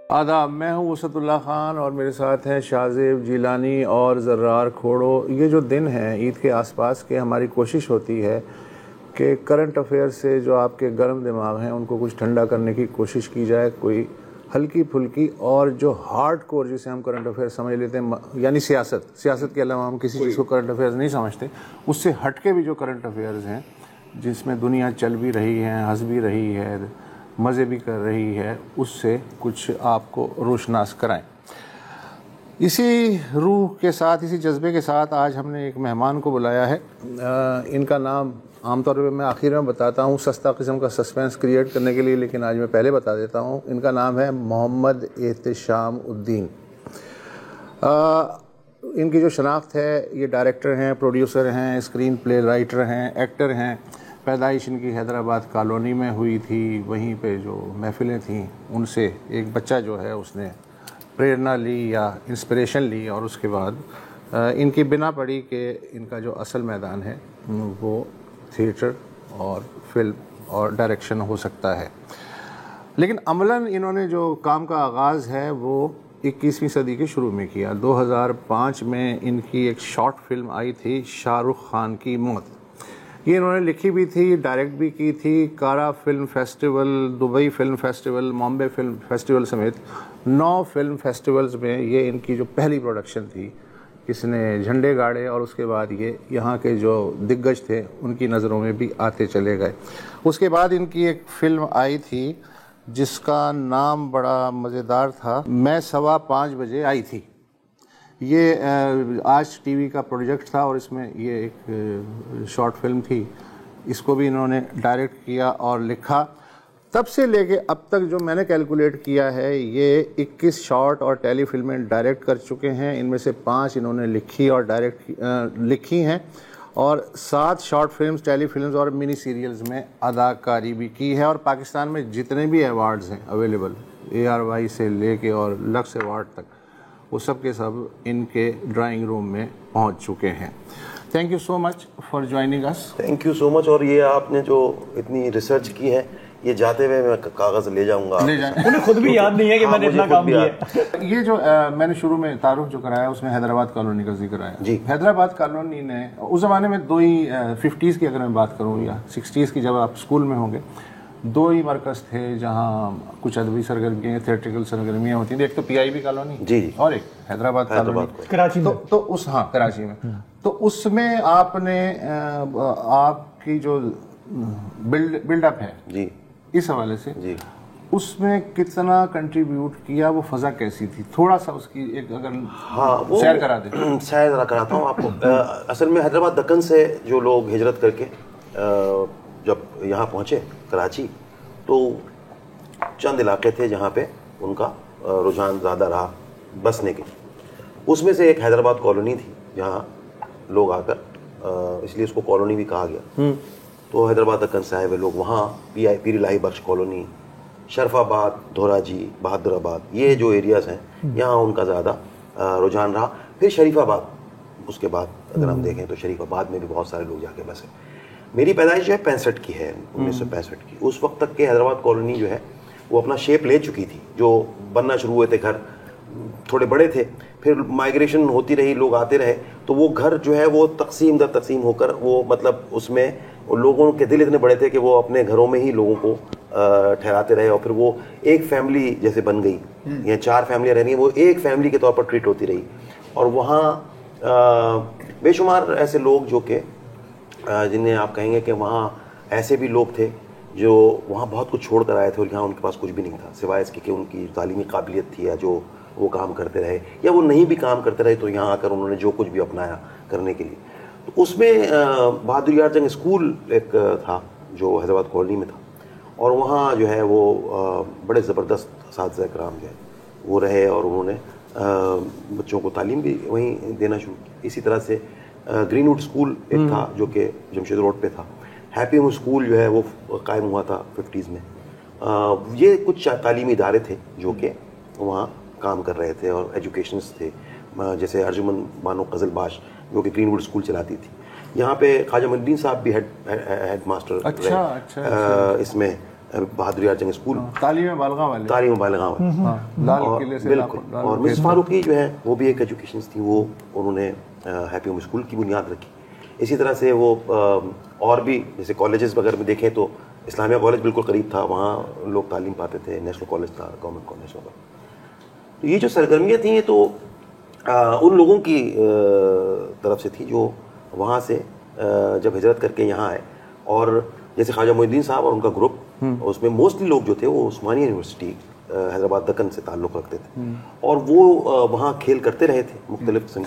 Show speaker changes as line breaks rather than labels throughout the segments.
आदाब, मैं हूं वसतुल्लाह ख़ान और मेरे साथ हैं शाहज़ेब जिलानी और ज़र्रार खोड़ो। ये जो दिन हैं ईद के आसपास के, हमारी कोशिश होती है कि करंट अफेयर से जो आपके गर्म दिमाग हैं उनको कुछ ठंडा करने की कोशिश की जाए। कोई हल्की फुल्की और जो हार्ड कोर जिसे हम करंट अफेयर समझ लेते हैं, यानी सियासत के अलावा हम किसी चीज़ को करंट अफेयर्स नहीं समझते, उससे हट के भी जो करंट अफेयर्स हैं जिसमें दुनिया चल भी रही है, हंस भी रही है, मज़े भी कर रही है, उससे कुछ आपको रोशनास कराएं। इसी रूह के साथ, इसी जज्बे के साथ आज हमने एक मेहमान को बुलाया है। इनका नाम आमतौर पे मैं आखिर में बताता हूँ सस्ता किस्म का सस्पेंस क्रिएट करने के लिए, लेकिन आज मैं पहले बता देता हूँ। इनका नाम है मोहम्मद एहतशाम उद्दीन। इनकी जो शनाख्त है, ये डायरेक्टर हैं, प्रोड्यूसर हैं, स्क्रीन प्ले राइटर हैं, एक्टर हैं। पैदाइश इनकी हैदराबाद कॉलोनी में हुई थी। वहीं पे जो महफिलें थीं उनसे एक बच्चा जो है उसने प्रेरणा ली या इंस्पिरेशन ली, और उसके बाद इनकी बिना पड़ी कि इनका जो असल मैदान है वो थिएटर और फिल्म और डायरेक्शन हो सकता है। लेकिन अमलन इन्होंने जो काम का आगाज़ है वो 21वीं सदी के शुरू में किया। 2005 में इनकी एक शॉर्ट फिल्म आई थी, शाहरुख खान की मौत। ये इन्होंने लिखी भी थी, डायरेक्ट भी की थी। कारा film festival, Dubai film festival, Bombay film festival समेत 9 फिल्म फेस्टिवल्स में ये इनकी जो पहली प्रोडक्शन थी, इसने झंडे गाड़े और उसके बाद ये यहाँ के जो दिग्गज थे उनकी नज़रों में भी आते चले गए। उसके बाद इनकी एक फ़िल्म आई थी जिसका नाम बड़ा मज़ेदार था, मैं 5:15 बजे आई थी। ये आज टीवी का प्रोजेक्ट था और इसमें ये एक शॉर्ट फिल्म थी। इसको भी इन्होंने डायरेक्ट किया और लिखा। तब से लेके अब तक जो मैंने कैलकुलेट किया है, ये 21 शॉर्ट और टेली फिल्में डायरेक्ट कर चुके हैं। इनमें से 5 इन्होंने लिखी और डायरेक्ट लिखी हैं, और 7 शॉर्ट फिल्म्स, टेली फिल्म्स और मिनी सीरियल्स में अदाकारी भी की है। और पाकिस्तान में जितने भी अवार्ड्स हैं अवेलेबल, ARY से लेके और लक्स अवार्ड तक, वो सब के सब इनके ड्राइंग रूम में पहुंच चुके हैं। Thank you so much for joining us.
Thank you so much. और ये आपने जो इतनी रिसर्च की है, ये जाते हुए मैं कागज ले जाऊंगा।
उन्हें खुद भी याद नहीं है कि मैंने इतना काम किया है।
ये जो मैंने शुरू में तारुफ जो कराया उसमें हैदराबाद कॉलोनी का जिक्र आया जी। हैदराबाद कॉलोनी ने उस जमाने में 2 ही 50s की अगर मैं बात करूँ या 60s की, जब आप स्कूल में होंगे, 2 ही मरकज़ थे जहाँ कुछ अदबी सरगर्मियाँ, थिएट्रिकल सरगर्मियाँ होती थी। एक तो PIB कॉलोनी
जी
और एक हैदराबाद कॉलोनी
कराची में।
तो उस कराची में, तो उसमें आपने आपकी जो बिल्डअप है जी, इस हवाले से जी, उसमें कितना कंट्रीब्यूट किया, वो फजा कैसी थी, थोड़ा सा उसकी एक अगर सैर करा दे।
सैर जरा कराता हूँ आपको। असल में हैदराबाद दक्कन से जो लोग हिजरत करके जब यहाँ पहुँचे कराची, तो चंद इलाके थे जहाँ पे उनका रुझान ज़्यादा रहा बसने के। उसमें से एक हैदराबाद कॉलोनी थी जहाँ लोग आकर, इसलिए उसको कॉलोनी भी कहा गया। तो हैदराबाद दक्कन से आए हुए लोग वहाँ पीर इलाही बख्श कॉलोनी, शरफाबाद, धोराजी, बहादुराबाद, ये जो एरियाज़ हैं यहाँ उनका ज़्यादा रुझान रहा। फिर शरीफाबाद, उसके बाद अगर हम देखें तो शरीफाबाद में भी बहुत सारे लोग जाके बसे। मेरी पैदाइश जो है 65 की है, 1965 की। उस वक्त तक के हैदराबाद कॉलोनी जो है वो अपना शेप ले चुकी थी। जो बनना शुरू हुए थे घर थोड़े बड़े थे, फिर माइग्रेशन होती रही, लोग आते रहे, तो वो घर जो है वो तकसीम दर तकसीम होकर, वो मतलब उसमें लोगों के दिल इतने बड़े थे कि वो अपने घरों में ही लोगों को ठहराते रहे, और फिर वो एक फैमिली जैसे बन गई। ये 4 फैमिलियाँ रहनी है, वो एक फैमिली के तौर पर ट्रीट होती रही। और वहाँ बेशुमार ऐसे लोग जो कि जिन्हें आप कहेंगे कि वहाँ ऐसे भी लोग थे जो वहाँ बहुत कुछ छोड़ कर आए थे और यहाँ उनके पास कुछ भी नहीं था, सिवाय इसके कि उनकी तालीमी काबिलियत थी, या जो वो काम करते रहे, या वो नहीं भी काम करते रहे तो यहाँ आकर उन्होंने जो कुछ भी अपनाया करने के लिए। तो उसमें बहादुर यार जंग स्कूल एक था जो हैदराबाद कॉलोनी में था, और वहाँ जो है वो बड़े ज़बरदस्त असातिज़ा कराम जो है वो रहे, और उन्होंने बच्चों को तालीम भी वहीं देना शुरू की। इसी तरह से ग्रीनवुड स्कूल एक था जो कि जमशेद रोड पे था। हैप्पी होम स्कूल जो है वो कायम हुआ था 50s में। ये कुछ तालीमी इदारे थे जो कि वहाँ काम कर रहे थे और एजुकेशनस थे, जैसे अर्जुमन बानो कज़लबाश जो कि ग्रीनवुड स्कूल चलाती थी। यहाँ पे ख्वाजा मुइनुद्दीन साहब भी हेड मास्टर
अच्छा।
इसमें बहादुर यार जंग स्कूल,
तालीम बालगा वाले,
तालीम बालगा वाले,
लाल किले से
बिल्कुल। और मिस फारूकी जो है वो भी एक एजुकेशन थी, वो उन्होंने हैप्पी होम स्कूल की बुनियाद रखी। इसी तरह से वो और भी जैसे कॉलेजेस वगैरह में देखें तो इस्लामिया कॉलेज बिल्कुल करीब था, वहाँ लोग तालीम पाते थे, नेशनल कॉलेज था, गवर्नमेंट कॉलेज वगैरह। तो ये जो सरगर्मियाँ थी ये तो उन लोगों की तरफ से थी जो वहाँ से जब हिजरत करके यहाँ आए। और जैसे ख्वाजा मोइनुद्दीन साहब और उनका ग्रुप, उसमें मोस्टली लोग जो थे वो उस्मानिया यूनिवर्सिटी हैदराबाद दक्कन से ताल्लुक़ रखते थे, और वो वहाँ खेल करते रहे थे मुख्तलिफ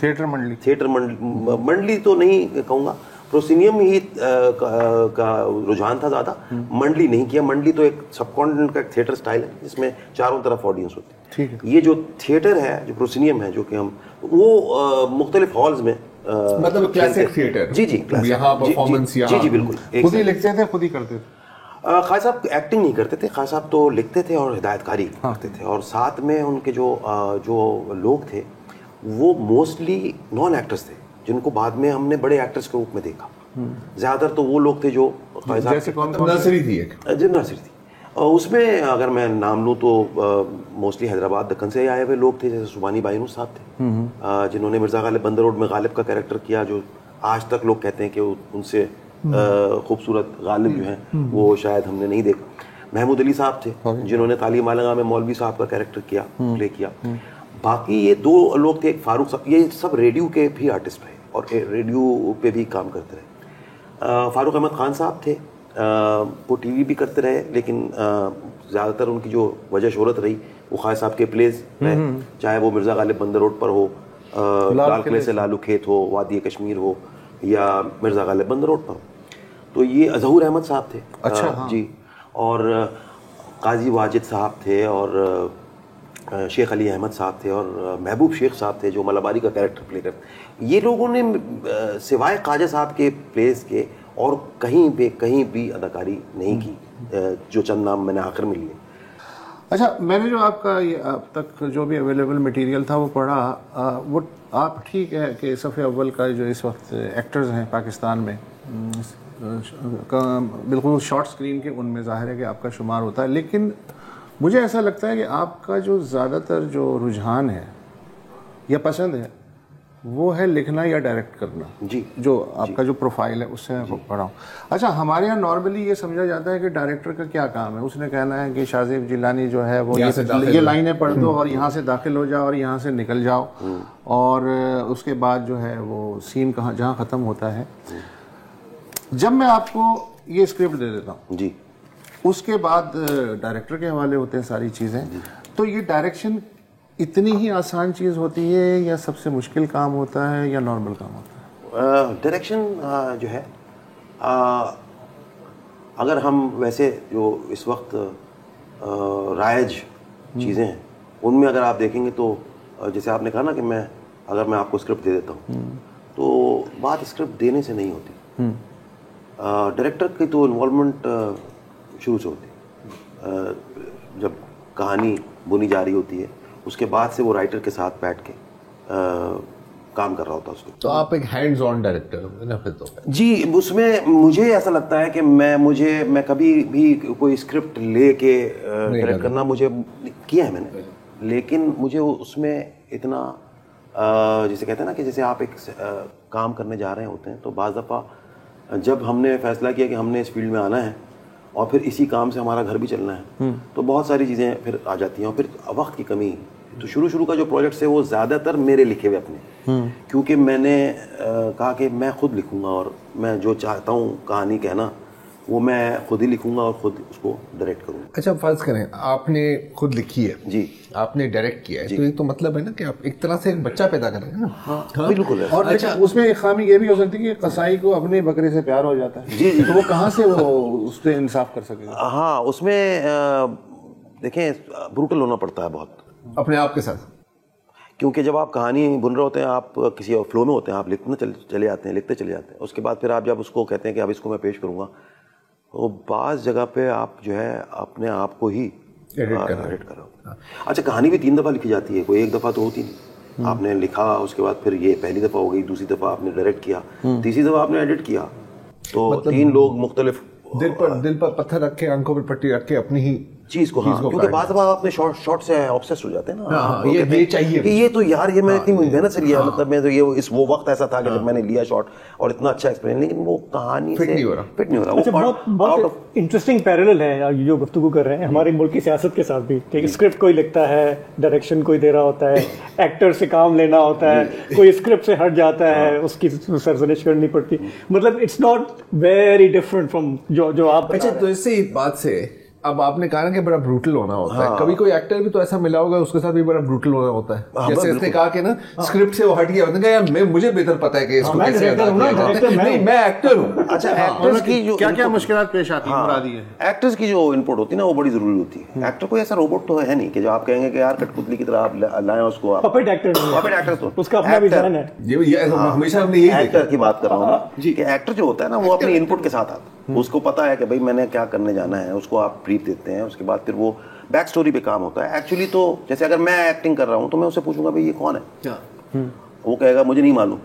थिएटर मंडली तो नहीं कहूँगा, प्रोसीनियम ही का रुझान था ज़्यादा, मंडली नहीं किया। मंडली तो एक सबकॉन्टिनेंट का एक थिएटर स्टाइल है जिसमें चारों तरफ ऑडियंस होती है। ये जो थिएटर है, जो प्रोसीनियम है, जो कि हम वो मुख्तलिफ हॉल्स में
मतलब क्लासिक थिएटर,
जी
यहाँ परफॉर्मेंस,
जी बिल्कुल,
खुद ही लिखते थे, खुद ही करते थे।
खान साहब एक्टिंग नहीं करते थे, खान साहब तो लिखते थे और हिदायतकारी करते थे, और साथ में उनके जो लोग थे वो मोस्टली नॉन एक्टर्स थे, जिनको बाद में हमने बड़े एक्टर्स के रूप में देखा। ज़्यादातर तो वो लोग थे जो
नर्सरी थी, एक
नर्सरी थी। उसमें अगर मैं नाम लूँ तो मोस्टली हैदराबाद दक्कन से आए हुए लोग थे, जैसे सुबानी बाइनूस साहब थे, जिन्होंने मिर्ज़ा गालिब बंदर रोड में गालिब का कैरेक्टर किया, जो आज तक लोग कहते हैं कि उनसे खूबसूरत गालिब जो हैं वो शायद हमने नहीं देखा। महमूद अली साहब थे जिन्होंने तालीम बालगा में मौलवी साहब का कैरेक्टर किया, प्ले किया। बाकी ये दो लोग थे, एक फारूक साहब, ये सब रेडियो के भी आर्टिस्ट रहे और रेडियो पे भी काम करते रहे। फारूक अहमद खान साहब थे, वो टीवी भी करते रहे, लेकिन ज़्यादातर उनकी जो वजह शोहरत रही वो खान साहब के प्लेस रहे, चाहे वो मिर्ज़ा गालिब बंदर रोड पर हो, लाल किले से लालू खेत हो, वादी कश्मीर हो, या मिर्ज़ा गालिब बंदर रोड पर। तो ये अजहूर अहमद साहब थे,
अच्छा,
जी, और काजी वाजिद साहब थे, और शेख अली अहमद साहब थे, और महबूब शेख साहब थे जो मलाबारी का कैरेक्टर प्ले करते। ये लोगों ने सिवाय ख्वाजा साहब के प्लेस के और कहीं भी अदाकारी नहीं की, जो चंद नाम मैंने आखिर में लिए।
अच्छा, मैंने जो आपका ये अब तक जो भी अवेलेबल मटेरियल था वो पढ़ा, वो आप ठीक है कि सफ़े अव्वल का जो इस वक्त एक्टर्स हैं पाकिस्तान में, बिल्कुल शॉर्ट स्क्रीन के, उनमें ज़ाहिर है कि आपका शुमार होता है, लेकिन मुझे ऐसा लगता है कि आपका जो ज़्यादातर जो रुझान है या पसंद है वो है लिखना या डायरेक्ट करना।
जी,
जो आपका जो प्रोफाइल है उससे मैं पढ़ा हूँ। अच्छा, हमारे यहाँ नॉर्मली ये समझा जाता है कि डायरेक्टर का क्या काम है, उसने कहना है कि शाहज़ेब जिलानी जो है वो ये लाइनें पढ़ दो और यहाँ से दाखिल हो जाओ और यहाँ से निकल जाओ, और उसके बाद जो है वो सीन जहाँ ख़त्म होता है। जब मैं आपको ये स्क्रिप्ट दे देता हूँ
जी,
उसके बाद डायरेक्टर के हवाले होते हैं सारी चीज़ें, तो ये डायरेक्शन इतनी ही आसान चीज़ होती है या सबसे मुश्किल काम होता है या नॉर्मल काम होता है?
डायरेक्शन जो है, अगर हम वैसे जो इस वक्त राइज चीज़ें हैं उनमें अगर आप देखेंगे तो जैसे आपने कहा ना कि अगर मैं आपको स्क्रिप्ट दे देता हूँ तो बात स्क्रिप्ट देने से नहीं होती, डायरेक्टर की तो इन्वॉल्वमेंट शुरू से होती है। जब कहानी बुनी जा रही होती है उसके बाद से वो राइटर के साथ बैठ के काम कर रहा होता है उसको।
तो आप एक हैंड्स ऑन डायरेक्टर हो ना फिर तो? जी,
उसमें मुझे ऐसा लगता है कि मैं कभी भी कोई स्क्रिप्ट लेके डायरेक्ट करना मुझे किया है मैंने, लेकिन मुझे उसमें इतना जैसे कहते हैं ना कि जैसे आप एक काम करने जा रहे होते हैं तो बाज़ दफ़ा जब हमने फैसला किया कि हमने इस फील्ड में आना है और फिर इसी काम से हमारा घर भी चलना है तो बहुत सारी चीज़ें फिर आ जाती हैं और फिर वक्त की कमी। तो शुरू का जो प्रोजेक्ट्स है वो ज़्यादातर मेरे लिखे हुए अपने, क्योंकि मैंने कहा कि मैं खुद लिखूँगा और मैं जो चाहता हूँ कहानी कहना वो मैं खुद ही लिखूँगा और खुद उसको डायरेक्ट करूँगा।
अच्छा, फर्ज करें आपने खुद लिखी है
जी,
आपने डायरेक्ट किया है, तो ये तो मतलब है ना कि आप एक तरह से एक बच्चा पैदा कर रहे हैं ना।
हाँ, बिल्कुल है।
और अच्छा, उसमें एक खामी ये भी हो सकती है कि कसाई को अपने बकरे से प्यार हो जाता है। जी, तो वो कहाँ से वो उससे इंसाफ कर सकेगा?
हाँ, उसमें देखें ब्रूटल होना पड़ता है बहुत
अपने आप के साथ,
क्योंकि जब आप कहानी बुन रहे होते हैं आप किसी और फ्लो में होते हैं, आप लिखते चले जाते हैं। उसके बाद फिर आप जब उसको कहते हैं कि अब इसको मैं पेश करूँगा तो बाज़ जगह पे आप जो है अपने आप को ही एडिट कर रहे हो। अच्छा, कहानी भी 3 दफ़ा लिखी जाती है, कोई 1 दफ़ा तो होती नहीं। आपने लिखा, उसके बाद फिर ये पहली दफ़ा हो गई, दूसरी दफ़ा आपने डायरेक्ट किया, तीसरी दफ़ा आपने एडिट किया, तो मतलब 3 लोग मुख्तलिफ
दिल पर पत्थर रख के, आंखों पर पट्टी रख के अपनी ही
चीज को, हाँ, क्योंकि बाद में अपने शॉट से ऑब्सेस्ड हो जाते हैं ना।
हाँ, ये चाहिए
कि ये तो यार ये मैं इतनी मेहनत से लिया, मतलब मैं तो ये वो वक्त ऐसा था कि जब मैंने लिया शॉट और इतना अच्छा एक्सपीरियंस, लेकिन वो कहानी
फिट
से
नहीं हो रहा।
अच्छा, बहुत इंटरेस्टिंग पैरेलल है जो गुफ्तगू कर रहे हैं हमारे मुल्क की सियासत के साथ भी, कि स्क्रिप्ट कोई लिखता है, डायरेक्शन कोई दे रहा होता है, एक्टर से काम लेना होता है, कोई स्क्रिप्ट से हट जाता है, उसकी सरजनिश करनी पड़ती, मतलब it's not very different from जो आप।
अच्छा, तो इससे बात से अब आपने कहा ना कि बड़ा ब्रूटल होना होता है, कभी कोई एक्टर भी तो ऐसा मिला होगा उसके साथ भी बड़ा ब्रूटल होना होता है, जैसे इसने कहा कि ना स्क्रिप्ट से वो हट गया, उसने कहा यार मुझे बेहतर पता है कि इसको कैसे अदा किया जाए, नहीं मैं एक्टर हूँ।
अच्छा, एक्टर्स की जो
क्या मुश्किलात पेश आती है,
एक्टर्स की जो इनपुट होती है ना वो बड़ी जरूरी होती है। एक्टर कोई ऐसा रोबोट तो है नहीं कि जो आप कहेंगे कि यार कठपुतली की तरह आप लाएं उसको, आप
पपेट एक्टर
तो
उसका अपना विजन है,
ये हमेशा हमने यही
एक्टर की बात कर रहा हूँ जी, कि एक्टर जो होता है ना वो अपने इनपुट के साथ आता है, उसको पता है कि भाई मैंने क्या करने जाना है, उसको आप ब्रीफ देते हैं, उसके बाद फिर वो बैक स्टोरी पे काम होता है। एक्चुअली तो जैसे अगर मैं एक्टिंग कर रहा हूँ तो मैं उससे पूछूंगा भाई ये कौन है, वो कहेगा मुझे नहीं मालूम,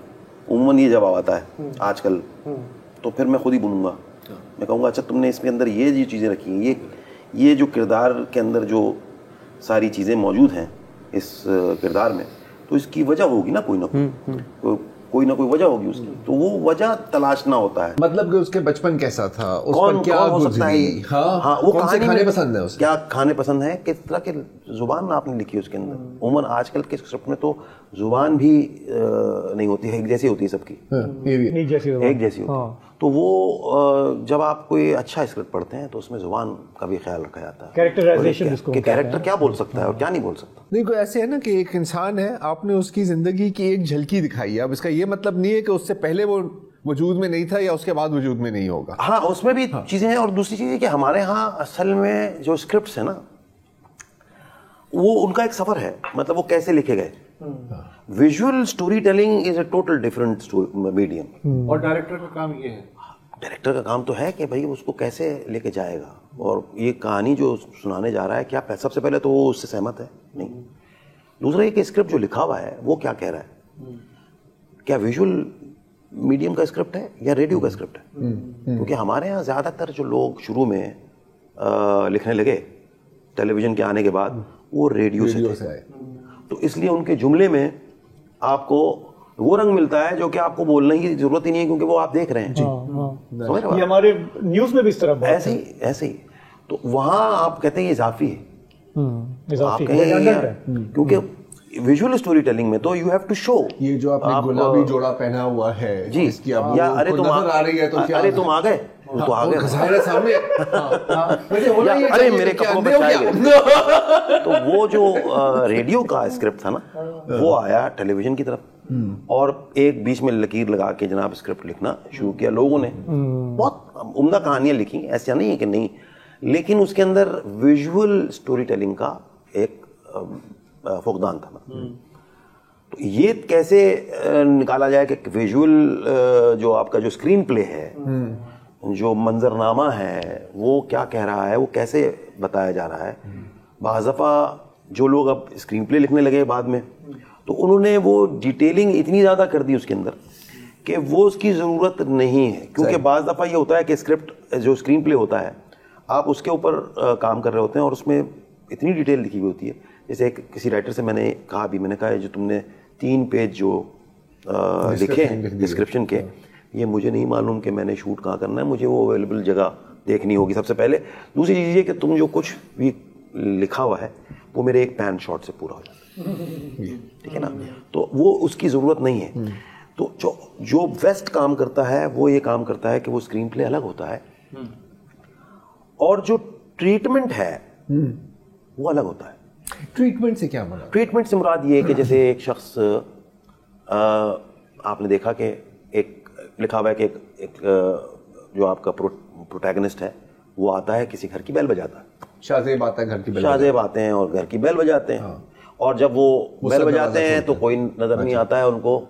उम्मन ये जवाब आता है आजकल, तो फिर मैं खुद ही बोलूँगा, मैं कहूँगा अच्छा तुमने इसके अंदर ये चीज़ें रखी हैं, ये जो किरदार के अंदर जो सारी चीज़ें मौजूद हैं इस किरदार में, तो इसकी वजह होगी ना कोई ना कोई वजह होगी उसकी, तो वो वजह तलाशना होता है।
मतलब कि उसके बचपन कैसा था, उस पर क्या
हो सकता है,
हाँ, वो कौन से खाने पसंद है,
क्या खाने पसंद है, किस तरह की जुबान आपने लिखी है उसके अंदर। उमर आजकल के स्क्रिप्ट में तो जुबान भी नहीं होती है, एक जैसी होती है सबकी,
एक जैसी
होती है। तो वो जब आप कोई अच्छा स्क्रिप्ट पढ़ते हैं तो उसमें जुबान का भी ख्याल रखा जाता है,
कैरेक्टराइजेशन
कि कैरेक्टर क्या बोल सकता है और क्या नहीं बोल सकता।
नहीं, कोई ऐसे है ना कि एक इंसान है, आपने उसकी जिंदगी की एक झलकी दिखाई है, अब इसका ये मतलब नहीं है कि उससे पहले वो वजूद में नहीं था या उसके बाद वजूद में नहीं होगा।
हाँ, उसमें भी चीजें हैं। और दूसरी चीज है कि हमारे यहाँ असल में जो स्क्रिप्ट्स है ना वो उनका एक सफर है, मतलब वो कैसे लिखे गए। Visual story telling is a total different medium,
और डायरेक्टर का काम ये है,
डायरेक्टर का काम तो है कि भाई उसको कैसे लेके जाएगा, और ये कहानी जो सुनाने जा रहा है क्या सबसे पहले तो वो उससे सहमत है नहीं, दूसरा एक स्क्रिप्ट जो लिखा हुआ है वो क्या कह रहा है, क्या विजुअल मीडियम का स्क्रिप्ट है या रेडियो का स्क्रिप्ट है। क्योंकि हमारे यहाँ ज़्यादातर जो लोग शुरू में लिखने लगे टेलीविज़न के आने के बाद वो रेडियो से थे, तो इसलिए उनके जुमले में आपको वो रंग मिलता है जो कि आपको बोलने की जरूरत ही नहीं है, क्योंकि वो आप देख रहे हैं।
समझ रहे हो? ये हमारे न्यूज़ में भी इस तरह
ऐसे ही तो वहाँ आप कहते हैं ये इजाफी है, आप कहेंगे क्योंकि विजुअल स्टोरी टेलिंग में तो यू हैव टू शो।
ये जो आपने गुलाबी जोड़ा पहना हुआ है
जी, या अरे तुम आ रही है तो क्या, अरे तुम आ गए तो आ गए सामने, अरे मेरे कपड़ों पे चाय गिरी। तो वो जो रेडियो का स्क्रिप्ट था ना वो आया टेलीविजन की तरफ, और एक बीच में लकीर लगा के जनाब स्क्रिप्ट लिखना शुरू किया लोगों ने। बहुत उम्दा कहानियां लिखी, ऐसा नहीं है कि नहीं, लेकिन उसके अंदर विजुअल स्टोरी टेलिंग का एक फुकदान था। तो ये कैसे निकाला जाए कि विजुअल जो आपका जो स्क्रीन प्ले है, जो मंजरनामा है, वो क्या कह रहा है, वो कैसे बताया जा रहा है। बाज़ दफ़ा जो लोग अब स्क्रीन प्ले लिखने लगे बाद में, तो उन्होंने वो डिटेलिंग इतनी ज़्यादा कर दी उसके अंदर कि वो उसकी ज़रूरत नहीं है। क्योंकि बाज़ दफ़ा ये होता है कि स्क्रिप्ट जो स्क्रीन प्ले होता है आप उसके ऊपर काम कर रहे होते हैं और उसमें इतनी डिटेल लिखी हुई होती है। जैसे किसी राइटर से मैंने कहा जो तुमने 3 पेज जो लिखे हैं डिस्क्रिप्शन के, ये मुझे नहीं मालूम कि मैंने शूट कहाँ करना है, मुझे वो अवेलेबल जगह देखनी होगी सबसे पहले। दूसरी चीज़ ये कि तुम जो कुछ भी लिखा हुआ है वो मेरे एक पैन शॉट से पूरा हो जाता है, ठीक है ना। तो वो उसकी ज़रूरत नहीं है। तो जो बेस्ट काम करता है वो ये काम करता है कि वो स्क्रीन प्ले अलग होता है और जो ट्रीटमेंट है वो अलग होता है।
ट्रीटमेंट से क्या मुराद?
ट्रीटमेंट से मुराद ये है कि जैसे एक शख्स आपने देखा कि एक लिखा हुआ है कि एक जो आपका प्रोटैगनिस्ट है वो आता है किसी घर की बेल बजाता है,
शाहजेब आता है घर की बेल,
शाहजेब आते हैं और घर की बेल बजाते हैं। हाँ। और जब वो बेल बजाते हैं तो कोई नजर नहीं आता है उनको।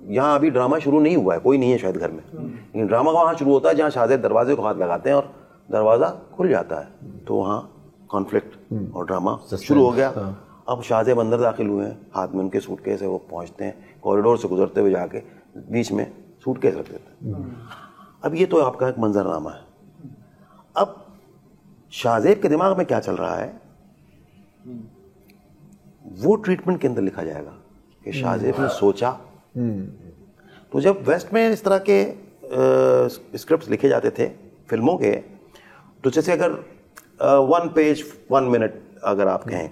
यहाँ अभी ड्रामा शुरू नहीं हुआ है, कोई नहीं है शायद घर में, लेकिन ड्रामा वहाँ शुरू होता है जहाँ शाहजेब दरवाजे को हाथ लगाते हैं और दरवाज़ा खुल जाता है, तो वहाँ कॉन्फ्लिक्ट और ड्रामा शुरू हो गया। अब शाहजेब अंदर दाखिल हुए हैं, हाथ में उनके सूटकेस है, वो पहुँचते हैं, कॉरिडोर से गुजरते हुए जाके बीच में सूटकेस रख देते हैं। अब ये तो आपका एक मंजरनामा है। अब शाहजेब के दिमाग में क्या चल रहा है वो ट्रीटमेंट के अंदर लिखा जाएगा कि शाहजेब ने सोचा। तो जब वेस्ट में इस तरह के स्क्रिप्ट्स लिखे जाते थे फिल्मों के, तो जैसे अगर 1 पेज 1 मिनट अगर आप कहें,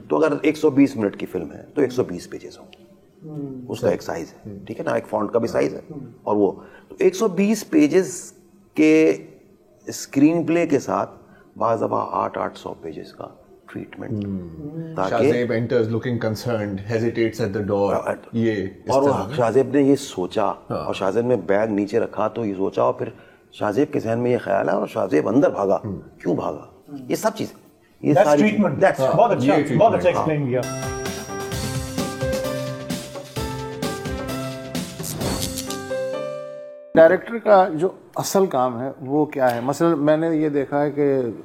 तो अगर 120 मिनट की फिल्म है तो 120 पेजेस होंगे, उसका एक साइज है, ठीक है ना, एक फॉन्ट का भी साइज है। और वो तो 120 पेजेस के स्क्रीन प्ले के साथ बाज़ दफ़ा 800 पेजेस का ट्रीटमेंट, ताकि
Shahzeb enters looking concerned, hesitates at the door, ये
और शाहजेब ने ये सोचा, और शाहजेब ने बैग नीचे रखा तो ये सोचा, और फिर शाहजेब के जहन में ये ख्याल है और शाहजेब अंदर भागा। क्यों भागा? ये सब चीज़, ये सारी
ट्रीटमेंट बहुत अच्छा एक्सप्लेन किया।
डायरेक्टर का जो असल काम है वो क्या है? मसलन मैंने ये देखा है कि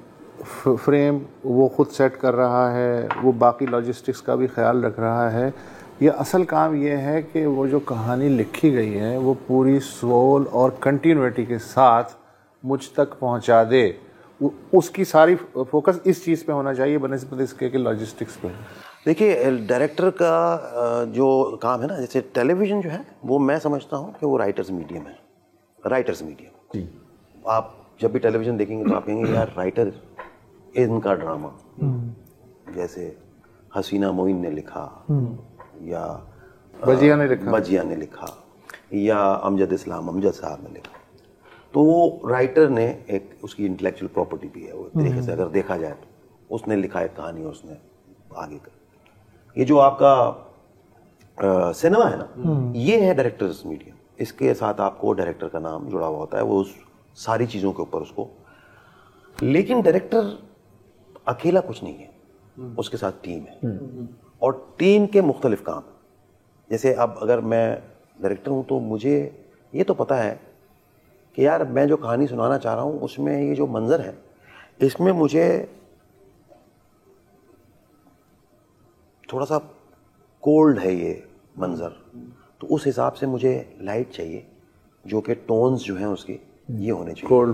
फ्रेम वो खुद सेट कर रहा है, वो बाकी लॉजिस्टिक्स का भी ख्याल रख रहा है। ये असल काम ये है कि वो जो कहानी लिखी गई है वो पूरी सोल और कंटिन्यूटी के साथ मुझ तक पहुंचा दे। उसकी सारी फोकस इस चीज़ पे होना चाहिए बनस्बत इसके कि लॉजिस्टिक्स पे।
देखिए, डायरेक्टर का जो काम है ना, जैसे टेलीविज़न जो है वो मैं समझता हूँ कि वो राइटर्स मीडियम है, राइटर्स मीडियम। आप जब भी टेलीविज़न देखेंगे तो आप कहेंगे यार राइटर इनका ड्रामा, जैसे हसीना मोइन ने लिखा, या
बजिया ने लिखा,
या अमजद इस्लाम अमजद साहब ने लिखा, तो वो राइटर ने एक उसकी इंटेलेक्चुअल प्रॉपर्टी भी है वो तरीके से अगर देखा जाए तो। उसने लिखा एक कहानी और उसने आगे कर। ये जो आपका सिनेमा है ना, ये है डायरेक्टर्स मीडियम। इसके साथ आपको डायरेक्टर का नाम जुड़ा हुआ होता है, वो उस सारी चीज़ों के ऊपर उसको, लेकिन डायरेक्टर अकेला कुछ नहीं है, उसके साथ टीम है, और टीम के मुख्तलिफ काम। जैसे अब अगर मैं डायरेक्टर हूँ तो मुझे ये तो पता है कि यार मैं जो कहानी सुनाना चाह रहा हूँ उसमें ये जो मंजर है इसमें मुझे थोड़ा सा कोल्ड है ये मंजर, तो उस हिसाब से मुझे लाइट चाहिए, जो कि टोन्स जो हैं उसकी ये होने चाहिए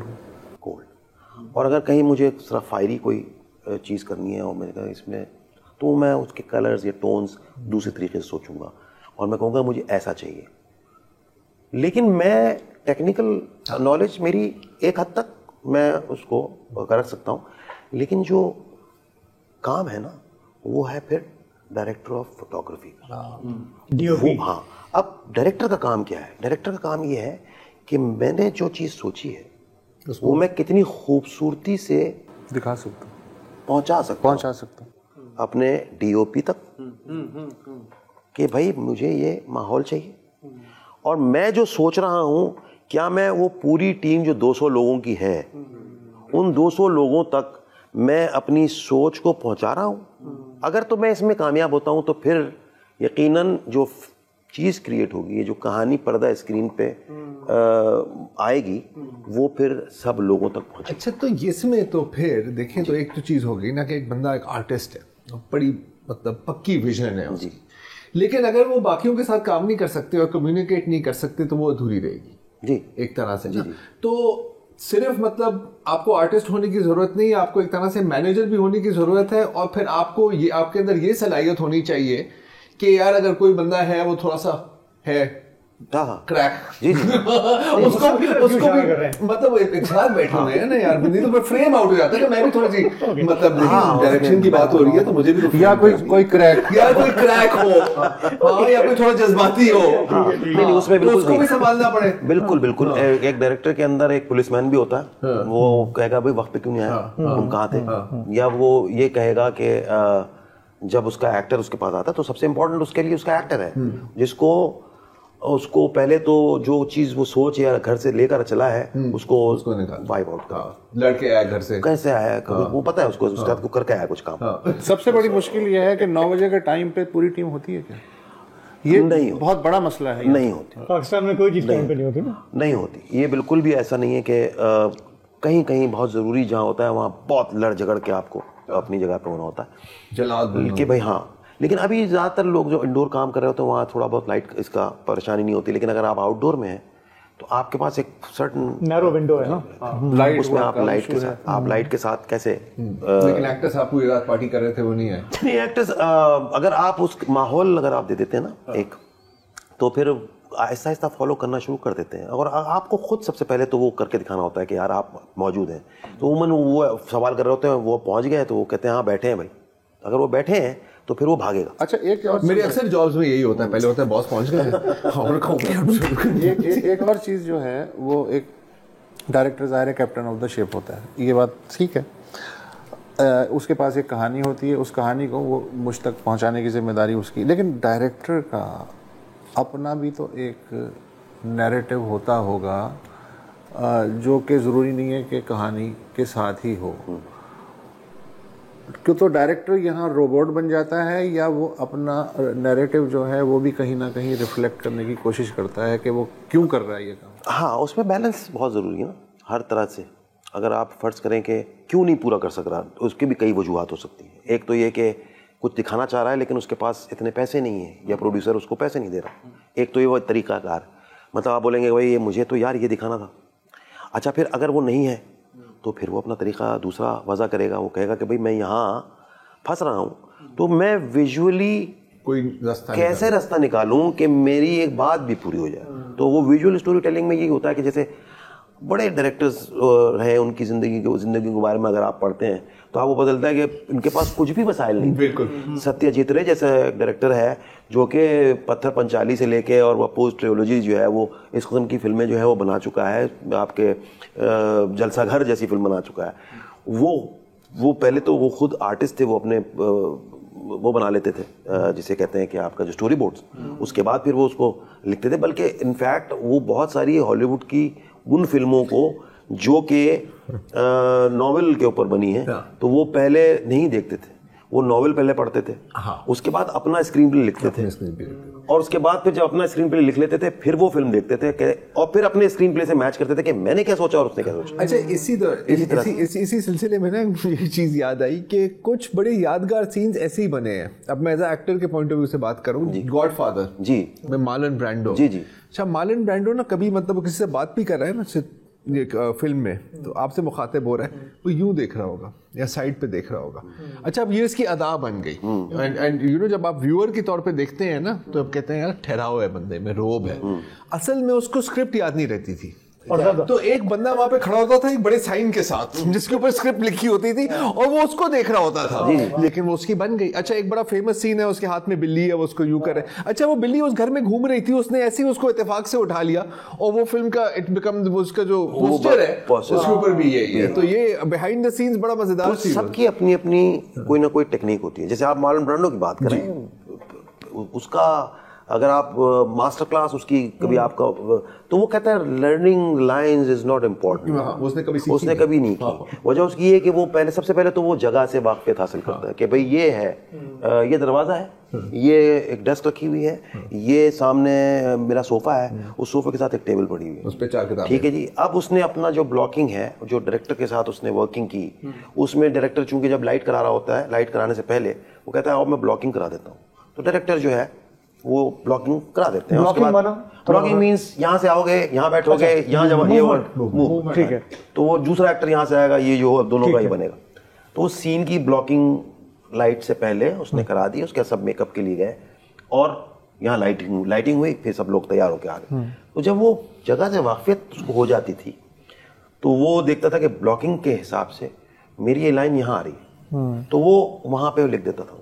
कोल्ड। और अगर कहीं मुझे सिर्फ फायरी कोई चीज़ करनी है और मैंने कहा इसमें, तो मैं उसके कलर्स या टोन्स दूसरे तरीके से सोचूंगा और मैं कहूँगा मुझे ऐसा चाहिए। लेकिन मैं टेक्निकल नॉलेज मेरी एक हद तक मैं उसको कर सकता हूँ, लेकिन जो काम है ना वो है फिर डायरेक्टर ऑफ फोटोग्राफी का। हाँ, अब डायरेक्टर का काम क्या है? डायरेक्टर का काम ये है कि मैंने जो चीज़ सोची है वो मैं कितनी खूबसूरती से
दिखा सकता हूँ,
पहुँचा सकता हूँ अपने डीओपी तक, कि भाई मुझे ये माहौल चाहिए, और मैं जो सोच रहा हूँ क्या मैं वो पूरी टीम जो 200 लोगों की है उन 200 लोगों तक मैं अपनी सोच को पहुँचा रहा हूँ। अगर तो मैं इसमें कामयाब होता हूँ तो फिर यकीनन जो चीज़ क्रिएट होगी, ये जो कहानी पर्दा स्क्रीन पे आएगी वो फिर सब लोगों तक पहुँचेगी।
अच्छा, तो इसमें तो फिर देखें तो एक तो चीज़ हो गई ना कि एक बंदा एक आर्टिस्ट है, बड़ी मतलब पक्की विजन है उसकी, लेकिन अगर वो बाकियों के साथ काम नहीं कर सकते और कम्युनिकेट नहीं कर सकते तो वो अधूरी रहेगी
जी
एक तरह से। जी। तो सिर्फ मतलब आपको आर्टिस्ट होने की जरूरत नहीं है, आपको एक तरह से मैनेजर भी होने की जरूरत है, और फिर आपको ये आपके अंदर ये सलाहियत होनी चाहिए कि यार अगर कोई बंदा है वो थोड़ा सा है क्रैक, जी जी उसको भी मतलब एक साथ बैठे हुए हैं ना यार, नहीं तो मैं फ्रेम आउट हो जाता है कि मैं भी थोड़ी सी मतलब डायरेक्शन की बात हो रही है तो मुझे भी
या कोई क्रैक
हो या कोई थोड़ा जज्बाती हो,
नहीं उसमें बिल्कुल
उसको भी संभालना पड़े।
बिल्कुल एक डायरेक्टर के अंदर एक पुलिसमैन भी होता है, वो कहेगा भाई वक्त पे क्यों नहीं आया, तुम कहाँ थे, या वो ये कहेगा कि जब उसका एक्टर उसके पास आता है तो सबसे इम्पोर्टेंट उसके लिए उसका एक्टर है, जिसको उसको पहले तो जो चीज वो सोच या घर से लेकर चला है उसको वाइप आउट का,
लड़के आया घर से कैसे
आया वो पता है उसको, उसके साथ करके आया कुछ काम।
सबसे बड़ी मुश्किल ये है कि 9 बजे के टाइम पे पूरी टीम होती है क्या? ये नहीं बहुत बड़ा मसला है।
नहीं होती,
पाकिस्तान में कोई चीज टाइम पे नहीं होती ना,
नहीं होती। ये बिल्कुल भी ऐसा नहीं है कि कहीं कहीं बहुत जरूरी जहाँ होता है वहाँ बहुत लड़ झगड़ के आपको अपनी जगह पे होना होता है जलाल कि भाई हाँ। लेकिन अभी ज़्यादातर लोग जो इंडोर काम कर रहे होते हैं वहाँ थोड़ा बहुत लाइट इसका परेशानी नहीं होती, लेकिन अगर आप आउटडोर में हैं तो आपके पास एक सर्टन
नैरो विंडो है ना,
लाइट
उसमें आप लाइट के साथ कैसे
लेकिन एक्टर्स आप पूरी रात पार्टी कर रहे थे वो नहीं है।
नहीं, एक्टर्स अगर आप उस माहौल अगर आप दे देते हैं ना एक, तो फिर आहिस्ता आहिस्ता फॉलो करना शुरू कर देते हैं। और आपको खुद सबसे पहले तो वो करके दिखाना होता है कि यार आप मौजूद हैं। तो उमन वो सवाल कर रहे होते हैं, वो पहुंच गए तो वो कहते हैं हाँ बैठे हैं भाई। अगर वो बैठे हैं तो फिर वो भागेगा।
अच्छा, एक और
मेरे अक्सर जॉब्स में यही होता है, पहले होता है बॉस पहुंच गए और
एक और चीज़ जो है वो एक डायरेक्टर ज़ाहिर है कैप्टन ऑफ द शिप होता है, ये बात ठीक है। उसके पास एक कहानी होती है, उस कहानी को वो मुझ तक पहुंचाने की जिम्मेदारी उसकी। लेकिन डायरेक्टर का अपना भी तो एक नैरेटिव होता होगा, जो कि ज़रूरी नहीं है कि कहानी के साथ ही हो। क्यों तो डायरेक्टर यहाँ रोबोट बन जाता है, या वो अपना नैरेटिव जो है वो भी कहीं ना कहीं रिफ्लेक्ट करने की कोशिश करता है कि वो क्यों कर रहा है ये काम।
हाँ, उसमें बैलेंस बहुत ज़रूरी है ना हर तरह से। अगर आप फर्ज करें कि क्यों नहीं पूरा कर सक रहा, तो उसकी भी कई वजूहात हो सकती हैं। एक तो ये कि कुछ दिखाना चाह रहा है लेकिन उसके पास इतने पैसे नहीं है, या प्रोड्यूसर उसको पैसे नहीं दे रहा। एक तो ये वो तरीकाकार, मतलब आप बोलेंगे भाई ये मुझे तो यार ये दिखाना था। अच्छा, फिर अगर वो नहीं है तो फिर वो अपना तरीका दूसरा वजह करेगा। वो कहेगा कि भाई मैं यहाँ फंस रहा हूँ, तो मैं विजुअली
कोई रास्ता
कैसे रास्ता निकालूं कि मेरी एक बात भी पूरी हो जाए। तो वो विजुअल स्टोरी टेलिंग में यही होता है कि जैसे बड़े डायरेक्टर्स रहे, उनकी ज़िंदगी के बारे में अगर आप पढ़ते हैं तो आपको पता चलता है कि इनके पास कुछ भी वसाइल नहीं।
बिल्कुल।
सत्यजीत रे जैसे डायरेक्टर है जो कि पत्थर पंचाली से लेके और वो पोस्ट ट्रियोलॉजी जो है वो इस किस्म की फिल्में जो है वो बना चुका है। आपके जलसा घर जैसी फिल्म बना चुका है। वो पहले तो वो खुद आर्टिस्ट थे, वो अपने वो बना लेते थे जिसे कहते हैं कि आपका जो स्टोरी बोर्ड्स, उसके बाद फिर वो उसको लिखते थे। बल्कि इनफैक्ट वो बहुत सारी हॉलीवुड की उन फिल्मों को जो कि नॉवेल के ऊपर बनी है तो वो पहले नहीं देखते थे, वो नॉवेल पहले पढ़ते थे। उसके बाद अपना स्क्रीन प्ले लिखते थे, और उसके बाद फिर जब अपना स्क्रीन प्ले लिख लेते थे फिर वो फिल्म देखते थे और फिर अपने स्क्रीन प्ले से मैच करते थे कि मैंने क्या सोचा और उसने क्या सोचा।
अच्छा, इसी सिलसिले में ना ये चीज याद आई कि कुछ बड़े यादगार सीन्स ऐसे ही बने हैं। अब मैं एज एक्टर के पॉइंट ऑफ व्यू से बात करूं, गॉडफादर
जी
में मार्लन ब्रैंडो
जी।
अच्छा, मार्लन ब्रैंडो ना कभी मतलब किसी से बात भी कर रहा है ना एक फिल्म में, तो आपसे मुखातिब हो रहा है, वो यूं देख रहा होगा या साइड पे देख रहा होगा। अच्छा, अब ये इसकी अदा बन गई। एंड यू नो जब आप व्यूअर के तौर पे देखते हैं ना तो अब कहते हैं यार ठहराव है बंदे में, रोब है। असल में उसको स्क्रिप्ट याद नहीं रहती थी, तो एक बंदा वहां पे खड़ा होता था एक बड़े साइन के साथ जिसके ऊपर स्क्रिप्ट लिखी होती थी और वो उसको देख रहा होता था, लेकिन वो उसकी बन गई। अच्छा, एक बड़ा फेमस सीन है, उसके हाथ में बिल्ली है, वो उसको यूं करे। अच्छा, वो बिल्ली उस घर में घूम रही थी, उसने ऐसे ही उसको इत्तेफाक से उठा लिया और वो फिल्म का इट बिकम उसका जो पोस्टर है उसके ऊपर भी यही है। तो ये बिहाइंड द सीन्स बड़ा मजेदार चीज है।
सबकी अपनी अपनी कोई ना कोई टेक्निक होती है। जैसे आप मार्लन ब्रांडो की बात करें, उसका अगर आप मास्टर क्लास उसकी कभी आपका, तो वो कहता है learning lines is not important. उसने कभी नहीं की। वजह उसकी ये कि वो सबसे पहले तो वो जगह से वाकफियत हासिल करता है कि भाई ये है, ये दरवाजा है, ये एक डेस्क रखी हुई है, ये सामने मेरा सोफा है, उस सोफे के साथ एक टेबल पड़ी हुई है,
उस पे 4 किताबें।
ठीक है जी। अब उसने अपना जो ब्लॉकिंग है, जो डायरेक्टर के साथ उसने वर्किंग की, उसमें डायरेक्टर चूंकि जब लाइट करा रहा होता है, लाइट कराने से पहले वो कहता है अब मैं ब्लॉकिंग करा देता हूँ, तो डायरेक्टर जो है वो ब्लॉकिंग करा देते हैं। ब्लॉकिंग मींस यहाँ से आओगे, यहाँ बैठोगे, यहाँ जब ये मूव, ठीक है, तो वो दूसरा एक्टर यहाँ से आएगा, ये जो दोनों का ही बनेगा। तो उस सीन की ब्लॉकिंग लाइट से पहले उसने करा दी, उसके सब मेकअप के लिए गए और यहाँ लाइटिंग हुई, फिर सब लोग तैयार होकर आ गए। तो जब वो जगह से वाकफियत उसको हो जाती थी तो वो देखता था कि ब्लॉकिंग के हिसाब से मेरी ये लाइन यहाँ आ रही है, तो वो वहां पे लिख देता था।